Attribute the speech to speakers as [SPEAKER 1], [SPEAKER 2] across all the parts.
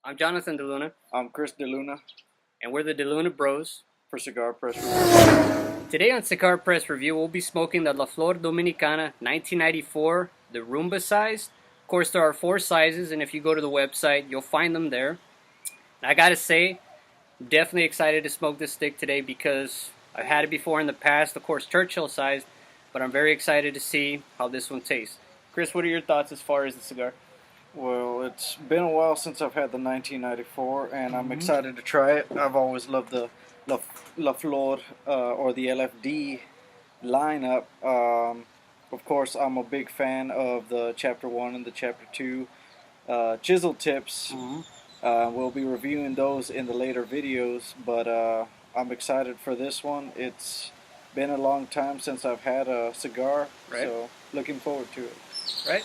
[SPEAKER 1] I'm Jonathan DeLuna,
[SPEAKER 2] I'm Chris DeLuna
[SPEAKER 1] and we're the DeLuna Bros.
[SPEAKER 2] for Cigar Press Review.
[SPEAKER 1] Today on Cigar Press Review, we'll be smoking the La Flor Dominicana 1994, the Rhumba size. Of course, there are 4 sizes, and if you go to the website, you'll find them there. And I gotta say, I'm definitely excited to smoke this stick today because I've had it before in the past, of course, Churchill sized, but I'm very excited to see how this one tastes. Chris, what are your thoughts as far as the cigar?
[SPEAKER 2] Well, it's been a while since I've had the 1994, and I'm excited to try it. I've always loved the La Flor or the LFD lineup. Of course, I'm a big fan of the Chapter 1 and the Chapter 2 chisel tips. We'll be reviewing those in the later videos, but I'm excited for this one. It's been a long time since I've had a cigar, so looking forward to it.
[SPEAKER 1] Right?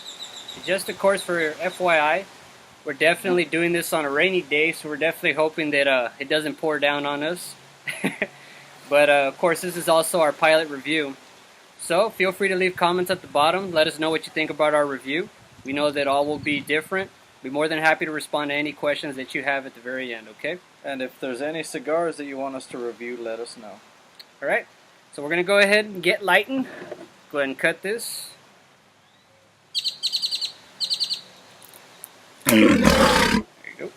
[SPEAKER 1] Just of course for FYI, we're definitely doing this on a rainy day, so we're definitely hoping that it doesn't pour down on us. But of course this is also our pilot review. So feel free to leave comments at the bottom. Let us know what you think about our review. We know that all will be different. We'll be more than happy to respond to any questions that you have at the very end, okay?
[SPEAKER 2] And if there's any cigars that you want us to review, let us know.
[SPEAKER 1] Alright, so we're going to go ahead and get lighting. Go ahead and cut this. There you go.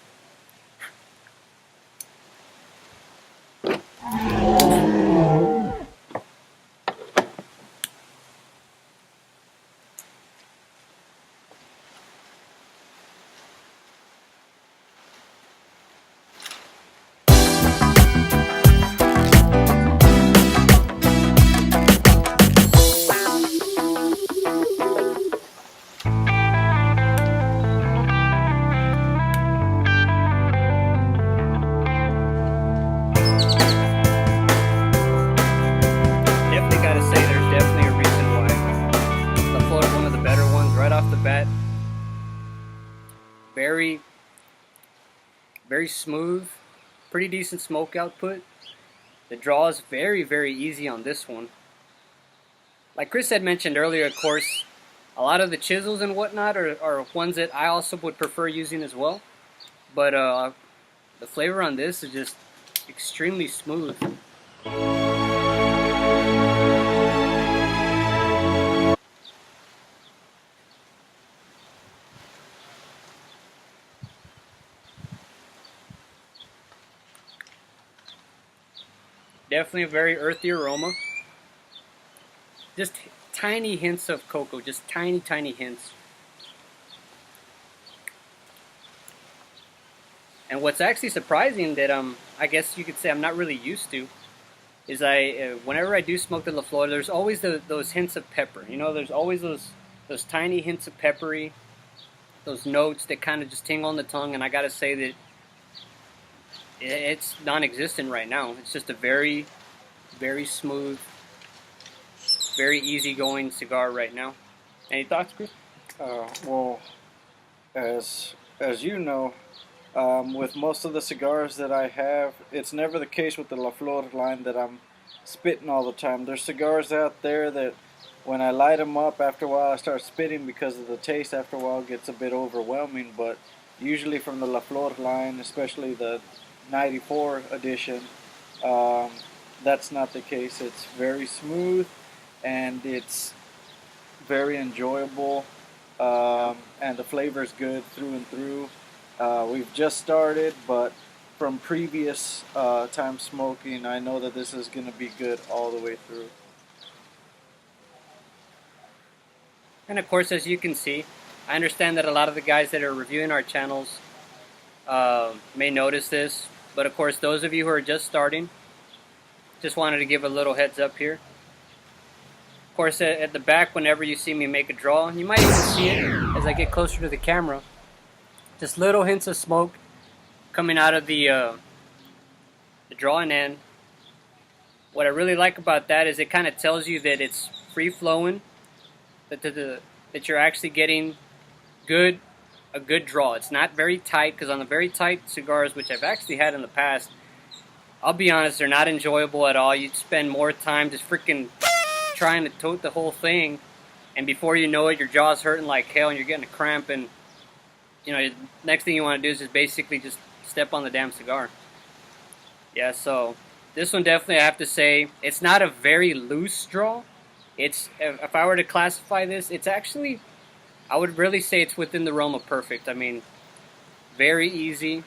[SPEAKER 1] Off the bat, very smooth, pretty decent smoke output. The draw is very easy on this one. Like Chris had mentioned earlier, of course, a lot of the chisels and whatnot are ones that I also would prefer using as well, but the flavor on this is just extremely smooth. Definitely a very earthy aroma. Just tiny hints of cocoa, just tiny hints. And what's actually surprising that I guess you could say I'm not really used to is whenever I do smoke the La Flor, there's always those hints of pepper. You know, there's always those tiny hints of peppery, those notes that kind of just tingle on the tongue. And I gotta say that it's non-existent right now. It's just a very smooth, very easygoing cigar right now. Any thoughts, Chris?
[SPEAKER 2] Well, as you know, with most of the cigars that I have, it's never the case with the La Flor line that I'm spitting all the time. There's cigars out there that when I light them up, after a while I start spitting because of the taste. After a while it gets a bit overwhelming, but usually from the La Flor line, especially the 94 edition, that's not the case. It's very smooth and it's very enjoyable, and the flavor is good through and through. We've just started, but from previous time smoking, I know that this is going to be good all the way through.
[SPEAKER 1] And of course, as you can see, I understand that a lot of the guys that are reviewing our channels may notice this, but of course those of you who are just starting, just wanted to give a little heads up here. Of course at the back, whenever you see me make a draw, you might even see it as I get closer to the camera, just little hints of smoke coming out of the drawing end. What I really like about that is it kind of tells you that it's free flowing, that you're actually getting a good draw. It's not very tight, because on the very tight cigars, which I've actually had in the past, I'll be honest, they're not enjoyable at all. You'd spend more time just freaking trying to tote the whole thing, and before you know it, your jaw's hurting like hell and you're getting a cramp, and you know, next thing you want to do is just basically just step on the damn cigar. Yeah, so this one definitely, I have to say, it's not a very loose draw. It's, if I were to classify this, it's actually, I would really say it's within the realm of perfect. I mean, very easy.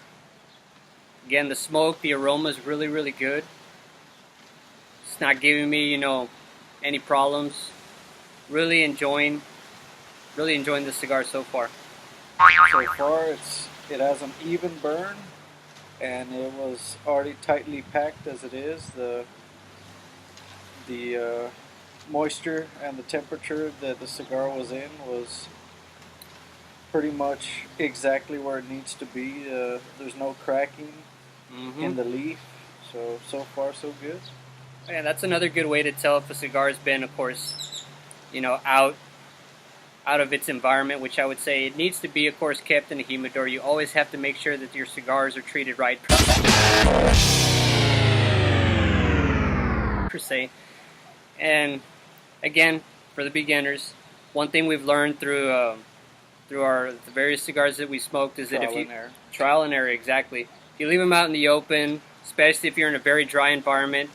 [SPEAKER 1] Again, the smoke, the aroma is really, really good. It's not giving me, you know, any problems. Really enjoying, this cigar so far.
[SPEAKER 2] So far, it has an even burn, and it was already tightly packed as it is. The moisture and the temperature that the cigar was in was pretty much exactly where it needs to be. There's no cracking in the leaf, so far so good.
[SPEAKER 1] Yeah, that's another good way to tell if a cigar has been, of course, you know, out of its environment, which I would say it needs to be, of course, kept in a humidor. You always have to make sure that your cigars are treated right, per se. And again, for the beginners, one thing we've learned through the various cigars that we smoked is that if you trial and error, exactly. If you leave them out in the open, especially if you're in a very dry environment,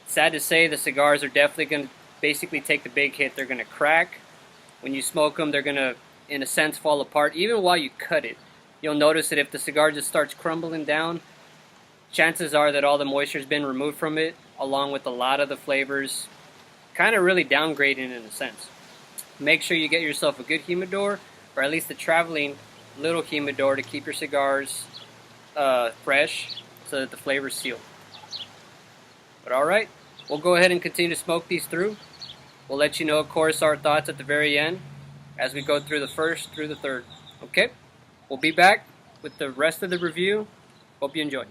[SPEAKER 1] sad to say, the cigars are definitely going to basically take the big hit. They're going to crack. When you smoke them, they're going to, in a sense, fall apart. Even while you cut it, you'll notice that if the cigar just starts crumbling down, chances are that all the moisture has been removed from it, along with a lot of the flavors, kind of really downgrading in a sense. Make sure you get yourself a good humidor, or at least a traveling little humidor to keep your cigars fresh so that the flavor's sealed. But alright, we'll go ahead and continue to smoke these through. We'll let you know, of course, our thoughts at the very end as we go through the first through the third. Okay? We'll be back with the rest of the review. Hope you enjoy.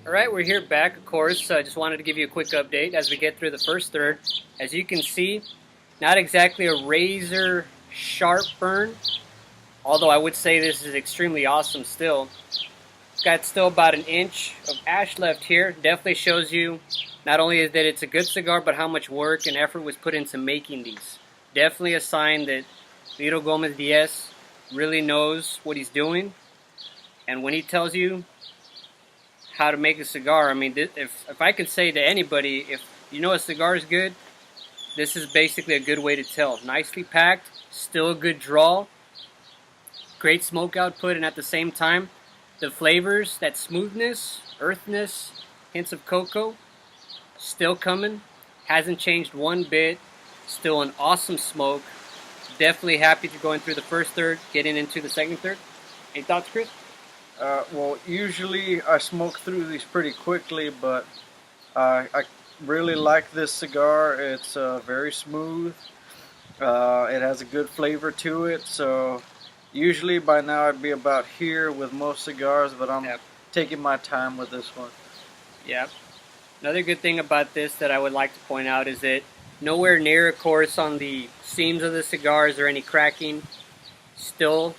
[SPEAKER 1] Alright, we're here back, of course. I just wanted to give you a quick update as we get through the first third. As you can see, not exactly a razor sharp burn, although I would say this is extremely awesome still. Got still about an inch of ash left here. Definitely shows you not only is that it's a good cigar, but how much work and effort was put into making these. Definitely a sign that Lito Gomez Diaz really knows what he's doing. And when he tells you how to make a cigar, I mean, if I could say to anybody, if you know a cigar is good, this is basically a good way to tell. Nicely packed, still a good draw, great smoke output, and at the same time, the flavors, that smoothness, earthness, hints of cocoa, still coming. Hasn't changed one bit. Still an awesome smoke. Definitely happy to going through the first third, getting into the second third. Any thoughts, Chris?
[SPEAKER 2] Well, usually I smoke through these pretty quickly, but I really like this cigar. It's very smooth. It has a good flavor to it, so usually by now I'd be about here with most cigars, but I'm taking my time with this one.
[SPEAKER 1] Yep. Another good thing about this that I would like to point out is that nowhere near, of course, on the seams of the cigars or any cracking. Still,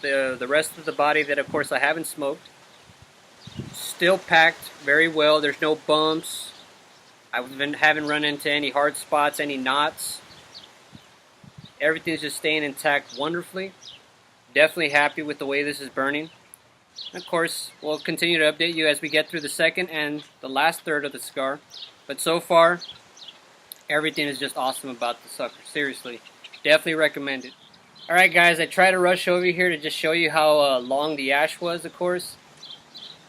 [SPEAKER 1] the rest of the body that, of course, I haven't smoked. Still packed very well. There's no bumps. I haven't run into any hard spots, any knots. Everything's just staying intact wonderfully. Definitely happy with the way this is burning. Of course, we'll continue to update you as we get through the second and the last third of the cigar. But so far, everything is just awesome about the sucker. Seriously, definitely recommend it. Alright guys, I tried to rush over here to just show you how long the ash was, of course.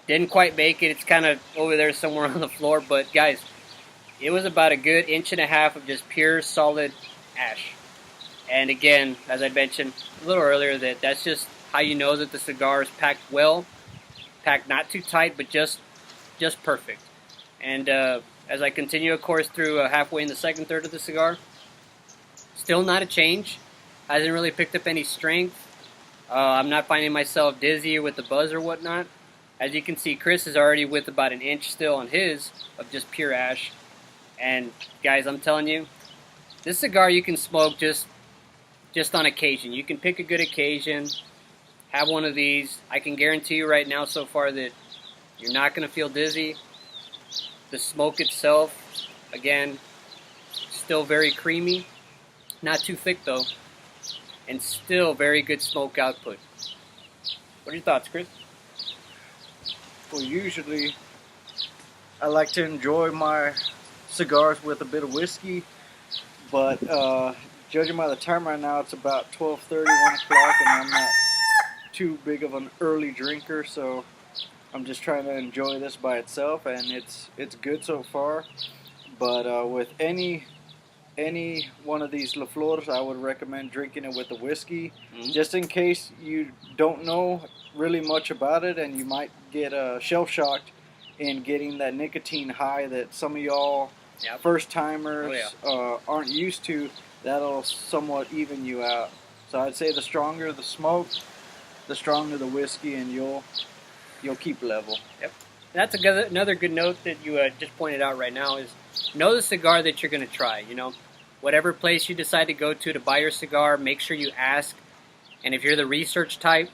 [SPEAKER 1] Didn't quite make it. It's kind of over there somewhere on the floor. But guys, it was about a good inch and a half of just pure, solid ash. And again, as I mentioned a little earlier, that's just how you know that the cigar is packed well. Packed not too tight, but just perfect. And as I continue, of course, through halfway in the second third of the cigar, still not a change. Hasn't really picked up any strength. I'm not finding myself dizzy with the buzz or whatnot. As you can see, Chris is already with about an inch still on his of just pure ash. And guys, I'm telling you, this cigar you can smoke just on occasion. You can pick a good occasion, have one of these. I can guarantee you right now so far that you're not going to feel dizzy. The smoke itself, again, still very creamy. Not too thick though. and still very good smoke output. What are your thoughts, Chris?
[SPEAKER 2] Well, usually I like to enjoy my cigars with a bit of whiskey, but judging by the time right now, it's about 12:30, 1 o'clock, and I'm not too big of an early drinker, so I'm just trying to enjoy this by itself, and it's good so far. But with any one of these La Flores, I would recommend drinking it with the whiskey, just in case you don't know really much about it, and you might get shell shocked in getting that nicotine high that some of y'all first timers aren't used to. That'll somewhat even you out. So I'd say the stronger the smoke, the stronger the whiskey, and you'll keep level.
[SPEAKER 1] Yep. That's another good note that you just pointed out right now is know the cigar that you're going to try. You know, whatever place you decide to go to buy your cigar, make sure you ask. And if you're the research type,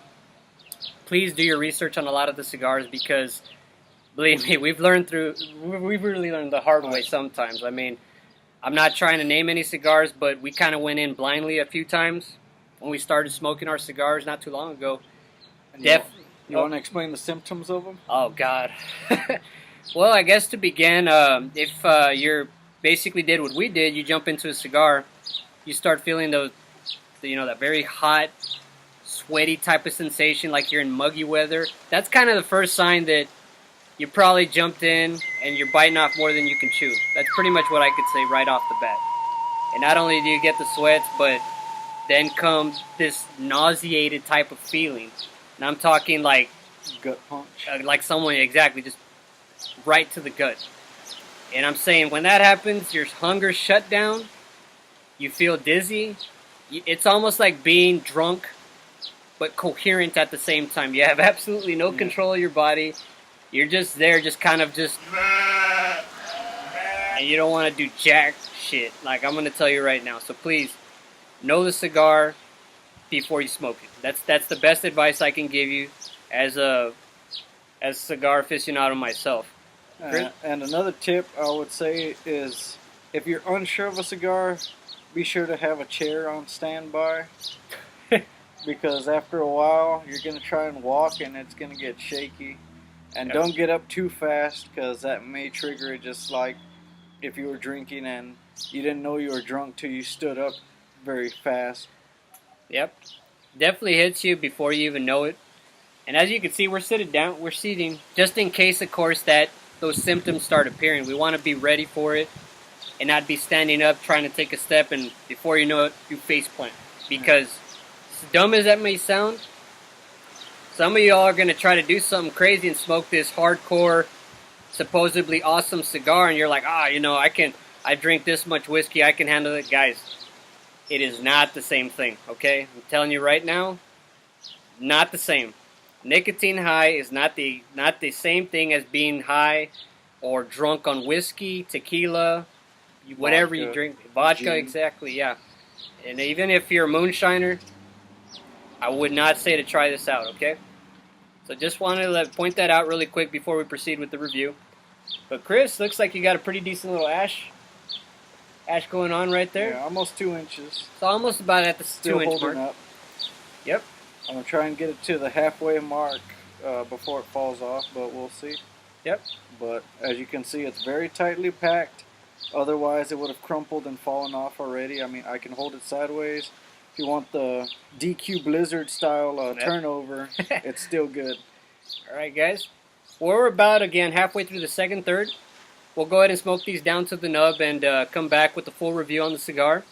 [SPEAKER 1] please do your research on a lot of the cigars, because believe me, we've really learned the hard way sometimes. I mean, I'm not trying to name any cigars, but we kind of went in blindly a few times when we started smoking our cigars not too long ago.
[SPEAKER 2] You want to explain the symptoms of them?
[SPEAKER 1] Oh, God. Well, I guess to begin, if you're basically did what we did, you jump into a cigar, you start feeling that very hot, sweaty type of sensation like you're in muggy weather. That's kind of the first sign that you probably jumped in and you're biting off more than you can chew. That's pretty much what I could say right off the bat. And not only do you get the sweats, but then comes this nauseated type of feeling. And I'm talking like
[SPEAKER 2] gut punch.
[SPEAKER 1] Like someone, exactly, just right to the gut. And I'm saying when that happens, your hunger shut down, you feel dizzy. It's almost like being drunk, but coherent at the same time. You have absolutely no control of your body. You're just there, just kind of just, and you don't want to do jack shit. Like I'm going to tell you right now. So please, know the cigar before you smoke it. That's the best advice I can give you as a cigar aficionado myself.
[SPEAKER 2] And another tip I would say is, if you're unsure of a cigar, be sure to have a chair on standby. Because after a while, you're going to try and walk and it's going to get shaky. And don't get up too fast, because that may trigger it, just like if you were drinking and you didn't know you were drunk till you stood up very fast.
[SPEAKER 1] Yep. Definitely hits you before you even know it. And as you can see, we're seating, just in case, of course, that those symptoms start appearing. We want to be ready for it and not be standing up trying to take a step, and before you know it, you face plant. Because as dumb as that may sound, some of y'all are going to try to do something crazy and smoke this hardcore, supposedly awesome cigar, and you're like, I drink this much whiskey, I can handle it. Guys, it is not the same thing, okay? I'm telling you right now, not the same. Nicotine high is not the same thing as being high or drunk on whiskey, tequila, whatever you drink. Vodka,
[SPEAKER 2] gin.
[SPEAKER 1] Exactly, yeah. And even if you're a moonshiner, I would not say to try this out, okay? So just wanted to point that out really quick before we proceed with the review. But Chris, looks like you got a pretty decent little ash going on right there.
[SPEAKER 2] Yeah, almost 2 inches.
[SPEAKER 1] It's almost about at the
[SPEAKER 2] Still
[SPEAKER 1] 2-inch
[SPEAKER 2] holding
[SPEAKER 1] mark.
[SPEAKER 2] up.
[SPEAKER 1] Yep.
[SPEAKER 2] I'm going to try and get it to the halfway mark before it falls off, but we'll see.
[SPEAKER 1] Yep.
[SPEAKER 2] But as you can see, it's very tightly packed. Otherwise, it would have crumpled and fallen off already. I mean, I can hold it sideways. If you want the DQ Blizzard style turnover, it's still good.
[SPEAKER 1] All right, guys. We're about, again, halfway through the second third. We'll go ahead and smoke these down to the nub and come back with the full review on the cigar.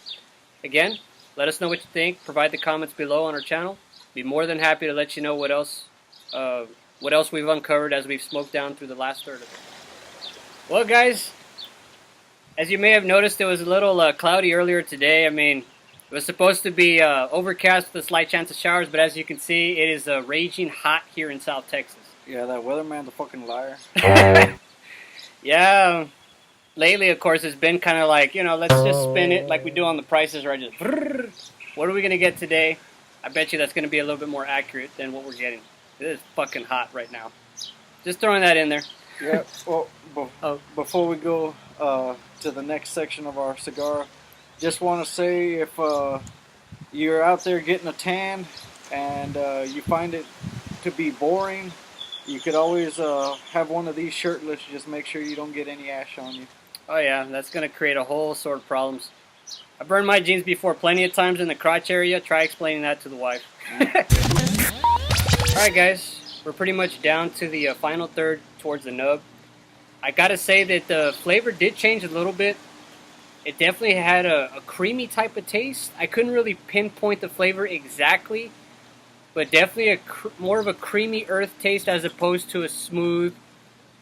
[SPEAKER 1] Again, let us know what you think. Provide the comments below on our channel. Be more than happy to let you know what else we've uncovered as we've smoked down through the last third of it. Well, guys, as you may have noticed, it was a little cloudy earlier today. I mean, it was supposed to be overcast with a slight chance of showers, but as you can see, it is raging hot here in South Texas.
[SPEAKER 2] Yeah, that weatherman's a fucking liar.
[SPEAKER 1] Yeah, lately, of course, it's been kind of like, let's just spin it like we do on the prices, right? Just, what are we going to get today? I bet you that's going to be a little bit more accurate than what we're getting. It is fucking hot right now. Just throwing that in there.
[SPEAKER 2] Yeah, well, before we go to the next section of our cigar, just want to say if you're out there getting a tan and you find it to be boring, you could always have one of these shirtless. Just make sure you don't get any ash on you.
[SPEAKER 1] Oh yeah, that's gonna create a whole sort of problems. I burned my jeans before plenty of times in the crotch area. Try explaining that to the wife. Alright guys, we're pretty much down to the final third towards the nub. I gotta say that the flavor did change a little bit. It definitely had a creamy type of taste. I couldn't really pinpoint the flavor exactly, but definitely more of a creamy earth taste as opposed to a smooth,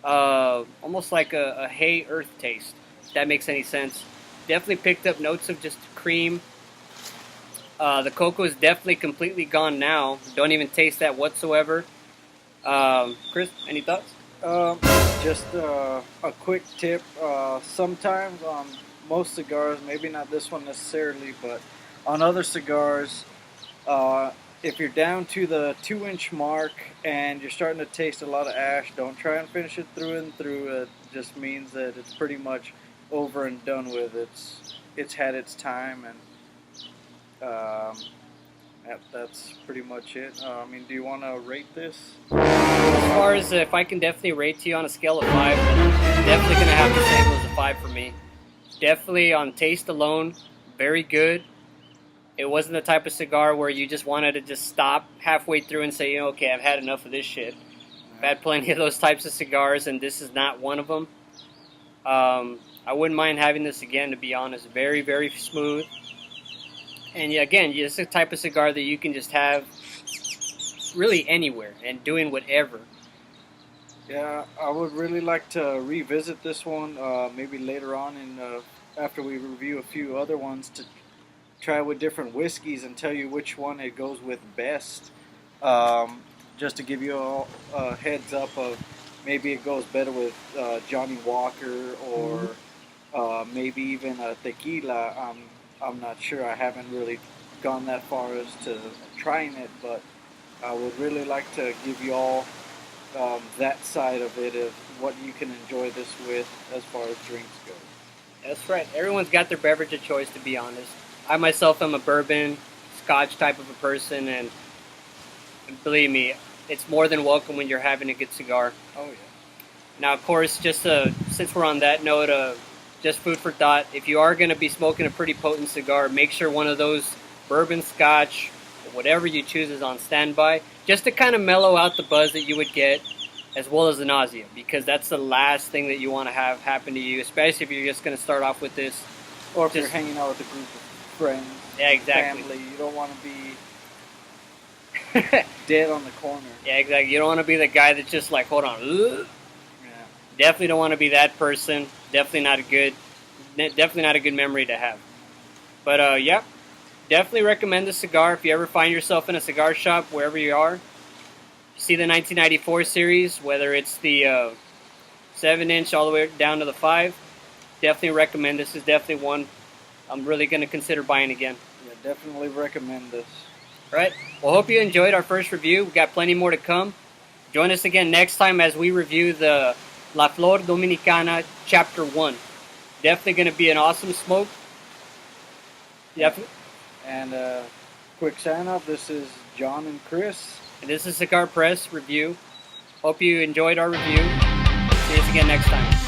[SPEAKER 1] almost like a hay earth taste, if that makes any sense. Definitely picked up notes of just cream. The cocoa is definitely completely gone now. Don't even taste that whatsoever. Chris, any thoughts?
[SPEAKER 2] Just a quick tip. Sometimes on most cigars, maybe not this one necessarily, but on other cigars, if you're down to the 2-inch mark and you're starting to taste a lot of ash, don't try and finish it through and through. It just means that it's pretty much over and done with. It's had its time, and that's pretty much it. I mean, do you want to rate this?
[SPEAKER 1] As far as if I can definitely rate to you on a scale of 5, definitely going to have to say it was a 5 for me. Definitely on taste alone, very good. It wasn't the type of cigar where you just wanted to just stop halfway through and say, you know, okay, I've had enough of this shit. I've had plenty of those types of cigars, and this is not one of them. I wouldn't mind having this again, to be honest. Very, very smooth. And yeah, again, it's the type of cigar that you can just have really anywhere and doing whatever.
[SPEAKER 2] Yeah, I would really like to revisit this one maybe later on, after we review a few other ones, to try with different whiskeys and tell you which one it goes with best. Just to give you a heads up of maybe it goes better with Johnny Walker or maybe even a tequila. I'm not sure. I haven't really gone that far as to trying it, but I would really like to give you all that side of it, of what you can enjoy this with as far as drinks go.
[SPEAKER 1] That's right. Everyone's got their beverage of choice, to be honest. I myself am a bourbon, scotch type of a person, and believe me, it's more than welcome when you're having a good cigar.
[SPEAKER 2] Oh, yeah.
[SPEAKER 1] Now, of course, just since we're on that note, just food for thought, if you are going to be smoking a pretty potent cigar, make sure one of those bourbon, scotch, whatever you choose is on standby, just to kind of mellow out the buzz that you would get, as well as the nausea, because that's the last thing that you want to have happen to you, especially if you're just going to start off with this.
[SPEAKER 2] Or if you're hanging out with a group of friends,
[SPEAKER 1] yeah, exactly.
[SPEAKER 2] family, you don't want to be dead on the corner.
[SPEAKER 1] Yeah, exactly. You don't want to be the guy that's just like, hold on. Ugh.
[SPEAKER 2] Yeah.
[SPEAKER 1] Definitely don't want to be that person. Definitely not a good memory to have. But yeah, definitely recommend the cigar if you ever find yourself in a cigar shop, wherever you are. See the 1994 series, whether it's the 7-inch all the way down to the 5. Definitely recommend. This is definitely one I'm really going to consider buying again.
[SPEAKER 2] Yeah, definitely recommend this.
[SPEAKER 1] Right. Well, hope you enjoyed our first review. We've got plenty more to come. Join us again next time as we review the La Flor Dominicana Chapter 1. Definitely going to be an awesome smoke. Definitely.
[SPEAKER 2] And quick sign off. This is John and Chris.
[SPEAKER 1] And this is Cigar Press Review. Hope you enjoyed our review. See us again next time.